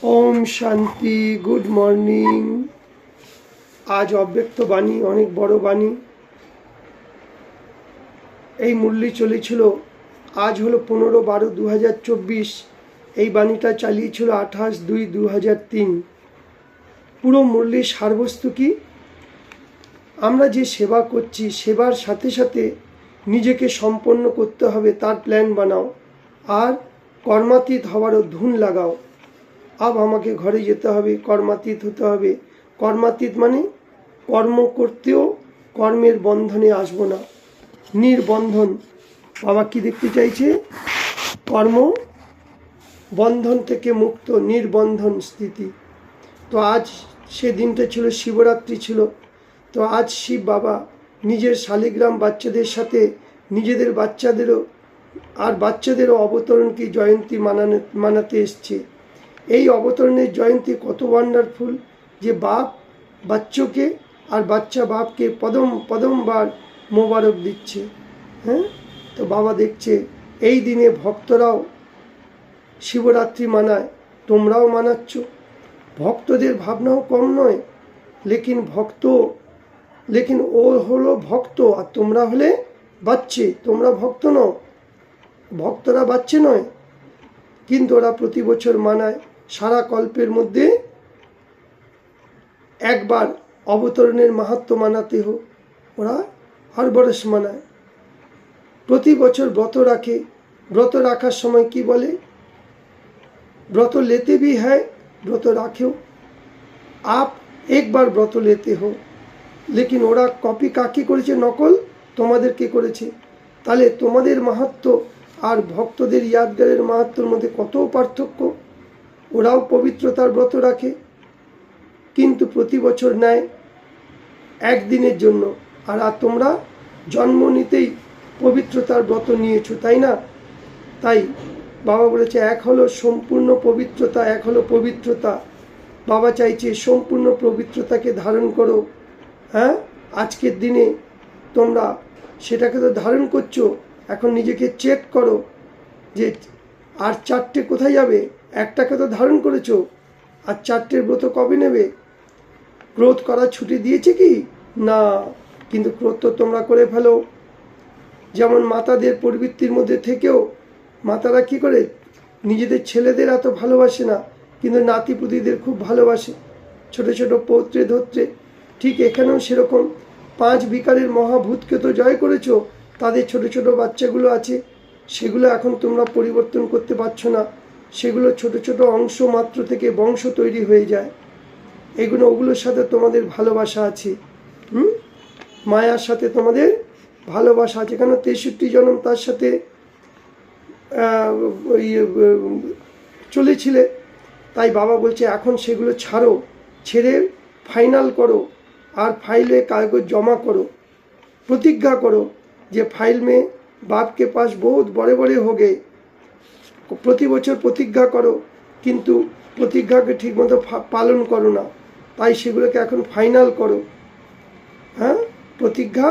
Om Shanti. Good morning. आज अव्यक्त बाणी अनेक बड़ बाणी এই মুরলি চলেছিল। আজ হলো 15-12-2024। এই বাণীটা চালিয়েছিল 28-2-2003। পুরো মুরলির সারবস্তু কি? আমরা যে সেবা করছি, সেবার সাথে সাথে নিজেকে সম্পন্ন করতে হবে, তার প্ল্যান বানাও আর কর্মাতীত হওয়ারও ধুন লাগাও। अब আমাকে ঘরে যেতে হবে, কর্মাতীত হতে হবে। কর্মাতীত মানে কর্ম করতেও কর্মের বন্ধনে আসবো না, নির্বন্ধন। বাবা কি দেখতে চাইছে? কর্ম বন্ধন থেকে মুক্ত, নির্বন্ধন স্থিতি। তো আজ সে দিনটা ছিল, শিবরাত্রি ছিল। তো আজ শিব বাবা নিজের শালিগ্রাম বাচ্চাদের সাথে নিজেদের বাচ্চাদেরও আর বাচ্চাদেরও অবতরণকে জয়ন্তী মানাতে এসছে। এই অবতরণের জয়ন্তী কত ওয়ান্ডারফুল যে বাপ বাচ্চাকে আর বাচ্চা বাপকে পদমবার মোবারক দিচ্ছে। হ্যাঁ, তো বাবা দেখছে এই দিনে ভক্তরাও শিবরাত্রি মানায়, তোমরাও মানাচ্ছ। ভক্তদের ভাবনাও কম নয়, লেকিন ও হলো ভক্ত আর তোমরা হলে বাচ্চে। তোমরা ভক্ত নও, ভক্তরা বাচ্চে নয়, কিন্তু ওরা প্রতি বছর মানায়। সারা কল্পের মধ্যে একবার অবতরণের মাহাত্ম্য মানাতে হোক, ওরা হর বরস মানায়। প্রতি বছর ব্রত রাখে। ব্রত রাখার সময় কি বলে? ব্রত लेते भी है, ব্রত রাখেও। आप एक बार ব্রত लेते हो, लेकिन ওরা কপি কাকে করেছে? নকল তোমাদেরকে করেছে। তাহলে তোমাদের মাহাত্ম্য আর ভক্তদের ইয়াদগারের মাহাত্ম্যের মধ্যে কত পার্থক্য। ওরাও পবিত্রতার ব্রত রাখে, কিন্তু প্রতি বছর নেয় একদিনের জন্য। আর তোমরা জন্ম নিতেই পবিত্রতার ব্রত নিয়েছো, তাই না? তাই বাবা বলেছে এক হলো সম্পূর্ণ পবিত্রতা, এক হলো পবিত্রতা। বাবা চাইছে সম্পূর্ণ পবিত্রতাকে ধারণ করো। হ্যাঁ, আজকের দিনে তোমরা সেটাকে তো ধারণ করছো। এখন নিজেকে চেক করো যে আর চারটে কোথায় যাবে। একটাকে তো ধারণ করেছো, আর চারটের ব্রত কবে নেবে? ক্রোধ করার ছুটি দিয়েছে কি? না, কিন্তু ক্রোধ তো তোমরা করে ফেলো। যেমন মাতাদের প্রবৃত্তির মধ্যে থেকেও মাতারা কি করে? নিজেদের ছেলেদের এত ভালোবাসে না, কিন্তু নাতিপুতিদের খুব ভালোবাসে, ছোট ছোট পৌত্রে ধত্রে। ঠিক এখানেও সেরকম 5 বিকারের মহাভূতকে তো জয় করেছো, তাদের ছোট ছোট বাচ্চাগুলো আছে, সেগুলো এখন তোমরা পরিবর্তন করতে পারছো না। সেগুলো ছোট ছোট অংশ মাত্র থেকে বংশ তৈরি হয়ে যায়। ওগুলোর সাথে তোমাদের ভালোবাসা আছে। মায়ার সাথে তোমাদের ভালোবাসা আছে, কেন 63 জন্ম তার সাথে চলেছিলে। তাই বাবা বলছে এখন সেগুলো ছাড়ো, ছেড়ে ফাইনাল করো আর ফাইলে কাগজ জমা করো। প্রতিজ্ঞা করো যে ফাইল মে बाप के पास बहुत बड़े बड़े हो गए। প্রতি বছর প্রতিজ্ঞা করো, কিন্তু প্রতিজ্ঞাকে ঠিকমতো পালন করো না। তাই সেগুলোকে এখন ফাইনাল করো। হ্যাঁ, প্রতিজ্ঞা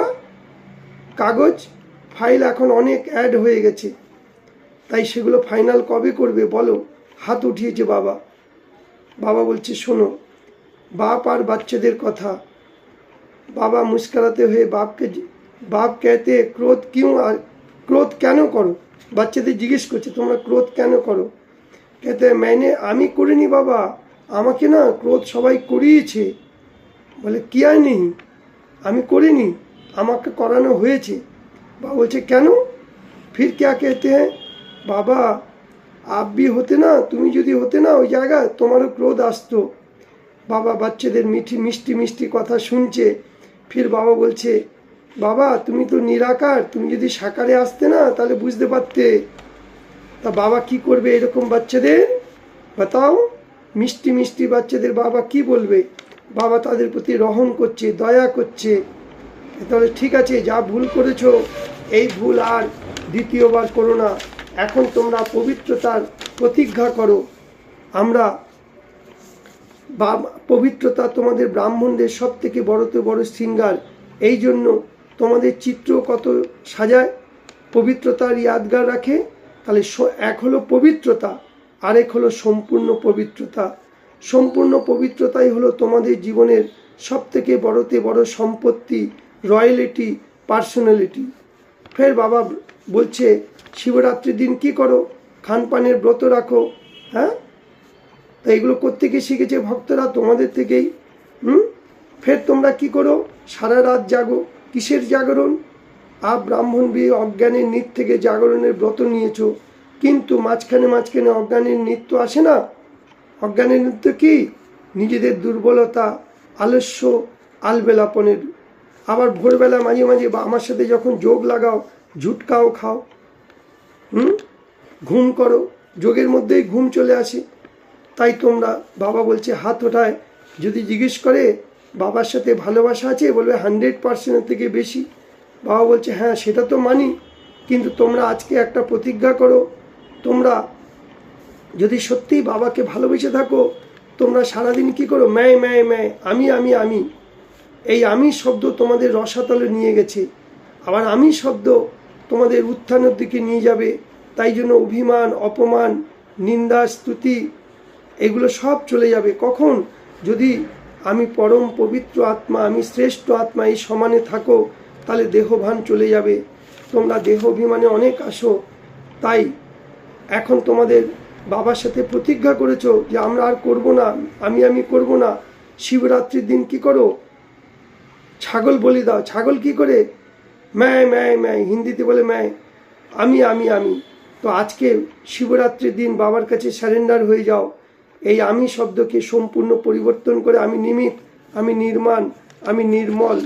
কাগজ ফাইল এখন অনেক অ্যাড হয়ে গেছে, তাই সেগুলো ফাইনাল কবে করবে বলো? হাত উঠিয়েছে বাবা। বাবা বলছে শোনো, বাপ আর বাচ্চাদের কথা। বাবা মুস্কুরাতে হয়ে বাপ कहते ক্রোধ क्यों, আর ক্রোধ কেন করো? বাচ্চাদের জিজ্ঞেস করছে তোমরা ক্রোধ কেন করো? कहते আমি করিনি বাবা, আমাকে না ক্রোধ সবাই করিয়েছে। বলে কিয়া নেই, আমি করিনি, আমাকে করানো হয়েছে। বাবা বলছে কেন? फिर क्या कहते हैं? বাবা आप भी होते ना, তুমি যদি হতে না ওই জায়গায়, তোমারও ক্রোধ আসতো। বাবা বাচ্চাদের মিষ্টি মিষ্টি কথা শুনছে। ফির বাবা বলছে বাবা তুমি তো নিরাকার, তুমি যদি সাকারে আসতে না তাহলে বুঝতে পারতে। তা বাবা কি করবে এরকম বাচ্চাদের? বাতাও, মিষ্টি মিষ্টি বাচ্চাদের বাবা কি বলবে? বাবা তাদের প্রতি রহম করছে, দয়া করছে। তাহলে ঠিক আছে, যা ভুল করেছো এই ভুল আর দ্বিতীয়বার করো না। এখন তোমরা পবিত্রতার প্রতিজ্ঞা করো। আমরা পবিত্রতা তোমাদের ব্রাহ্মণদের সব থেকে বড়তে বড় শৃঙ্গার। এই জন্য তোমাদের চিত্র কত সাজায়, পবিত্রতার ইয়াদগার রাখে। তাহলে এক হলো পবিত্রতা, আরেক হলো সম্পূর্ণ পবিত্রতা। সম্পূর্ণ পবিত্রতাই হলো তোমাদের জীবনের সবথেকে বড়তে বড় সম্পত্তি, রয়্যালিটি, পার্সোনালিটি। ফের বাবা বলছে শিবরাত্রির দিন কি করো? খান পানের ব্রত রাখো। হ্যাঁ, তা এগুলো কোত্থেকে শিখেছে ভক্তরা? তোমাদের থেকেই। ফের তোমরা কি করো? সারা রাত জাগো। কিসের জাগরণ? ব্রাহ্মণ বিয়ে অজ্ঞানের নিত থেকে জাগরণের ব্রত নিয়েছো, কিন্তু মাঝখানে মাঝখানে অজ্ঞানের নৃত্য আসে না? অজ্ঞানের নৃত্য কি? নিজেদের দুর্বলতা, আলস্য, আলবেলাপনের। আবার ভোরবেলা মাঝে মাঝে বা আমার সাথে যখন যোগ লাগাও, ঝুটকাও খাও, ঘুম করো, যোগের মধ্যেই ঘুম চলে আসে। তাই তোমরা, বাবা বলছে হাত ওঠায়, যদি জিজ্ঞেস করে বাবার সাথে ভালোবাসা আছে, বলবে 100% থেকে বেশি। বাবা বলছে হ্যাঁ সেটা তো মানি, কিন্তু তোমরা আজকে একটা প্রতিজ্ঞা করো, তোমরা যদি সত্যিই বাবাকে ভালোবেসে থাকো, তোমরা সারাদিন কি করো? ম্যায় ম্যায় ম্যায়, আমি আমি আমি। এই আমি শব্দ তোমাদের রসাতলে নিয়ে গেছে, আবার আমি শব্দ তোমাদের উত্থানের দিকে নিয়ে যাবে। তাই জন্য অভিমান, অপমান, নিন্দা, স্তুতি এগুলো সব চলে যাবে। কখন? যদি আমি পরম পবিত্র আত্মা, আমি শ্রেষ্ঠ আত্মা এই সমানে থাকো, তাহলে দেহভান চলে যাবে। তোমরা দেহ অভিমানে অনেক আসো। তাই এখন তোমাদের বাবার সাথে প্রতিজ্ঞা করেছো যে আমরা আর করব না, আমি করব না। শিবরাত্রির দিন কি করো? ছাগল বলি দাও। ছাগল কি করে? ম্যায় ম্যায় ম্যায়, হিন্দিতে বলে ম্যায়, আমি আমি আমি। তো আজকে শিবরাত্রির দিন বাবার কাছে স্যারেন্ডার হয়ে যাও। এই আমি শব্দকে সম্পূর্ণ পরিবর্তন করে আমি নিমিত, আমি নির্মাণ, আমি নির্মল।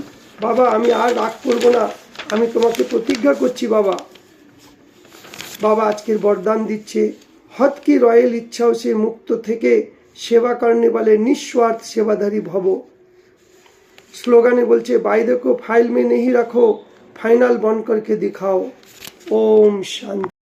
বাবা আমি আর রাগ করব না, আমি তোমাকে প্রতিজ্ঞা করছি বাবা। বাবা আজকের বরদান দিচ্ছে, হত কি রয়েল ইচ্ছাও সে মুক্ত থেকে সেবা করনে वाले निस्वार्थ सेवाधारी भव। स्लोगाने बोलছে वायदे को फाइल में नहीं रखो, फाइनल बन करके दिखाओ। ओम शांति।